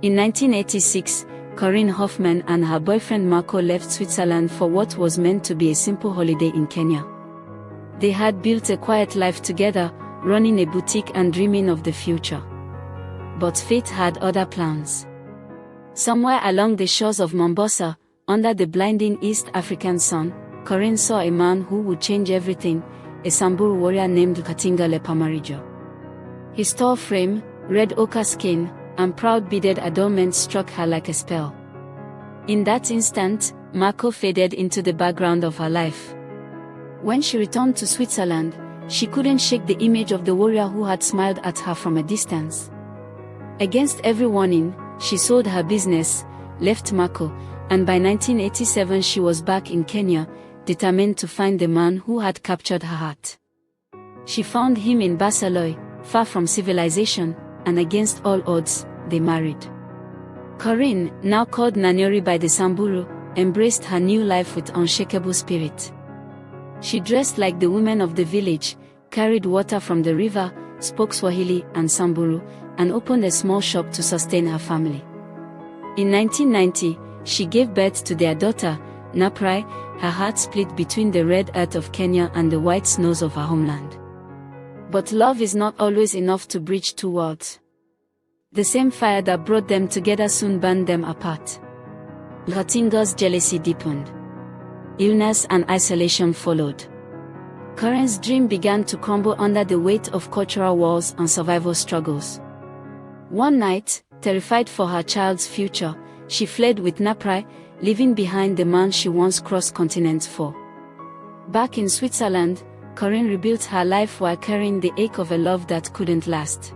In 1986, Corinne Hofmann and her boyfriend Marco left Switzerland for what was meant to be a simple holiday in Kenya. They had built a quiet life together, running a boutique and dreaming of the future. But fate had other plans. Somewhere along the shores of Mombasa, under the blinding East African sun, Corinne saw a man who would change everything, a Samburu warrior named Katinga Lepamarijo. His tall frame, red ochre skin, and proud beaded adornment struck her like a spell. In that instant, Marco faded into the background of her life. When she returned to Switzerland, she couldn't shake the image of the warrior who had smiled at her from a distance. Against every warning, she sold her business, left Marco, and by 1987 she was back in Kenya, determined to find the man who had captured her heart. She found him in Barsaloi, far from civilization, and against all odds, they married. Corinne, now called Napirai by the Samburu, embraced her new life with unshakable spirit. She dressed like the women of the village, carried water from the river, spoke Swahili and Samburu, and opened a small shop to sustain her family. In 1990, she gave birth to their daughter, Napirai, her heart split between the red earth of Kenya and the white snows of her homeland. But love is not always enough to bridge two worlds. The same fire that brought them together soon burned them apart. Katinga's jealousy deepened. Illness and isolation followed. Corinne's dream began to crumble under the weight of cultural wars and survival struggles. One night, terrified for her child's future, she fled with Napirai, leaving behind the man she once crossed continents for. Back in Switzerland, Corinne rebuilt her life while carrying the ache of a love that couldn't last.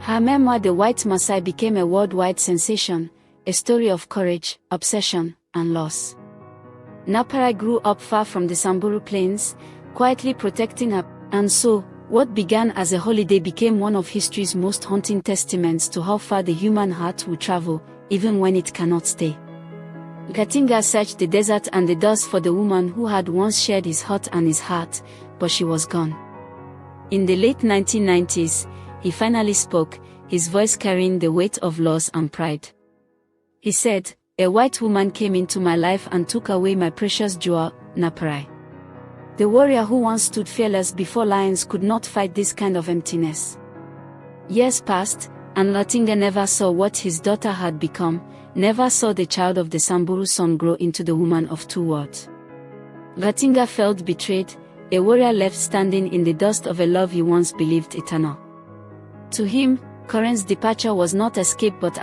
Her memoir The White Maasai became a worldwide sensation, a story of courage, obsession, and loss. Napirai grew up far from the Samburu plains, quietly protecting her, and so, what began as a holiday became one of history's most haunting testaments to how far the human heart will travel, even when it cannot stay. Katinga searched the desert and the dust for the woman who had once shared his heart and his heart, but she was gone. In the late 1990s, he finally spoke, his voice carrying the weight of loss and pride. He said, "A white woman came into my life and took away my precious jewel, Napirai." The warrior who once stood fearless before lions could not fight this kind of emptiness. Years passed, and Katinga never saw what his daughter had become, never saw the child of the Samburu sun grow into the woman of two worlds. Katinga felt betrayed, a warrior left standing in the dust of a love he once believed eternal. To him, Corinne's departure was not escape but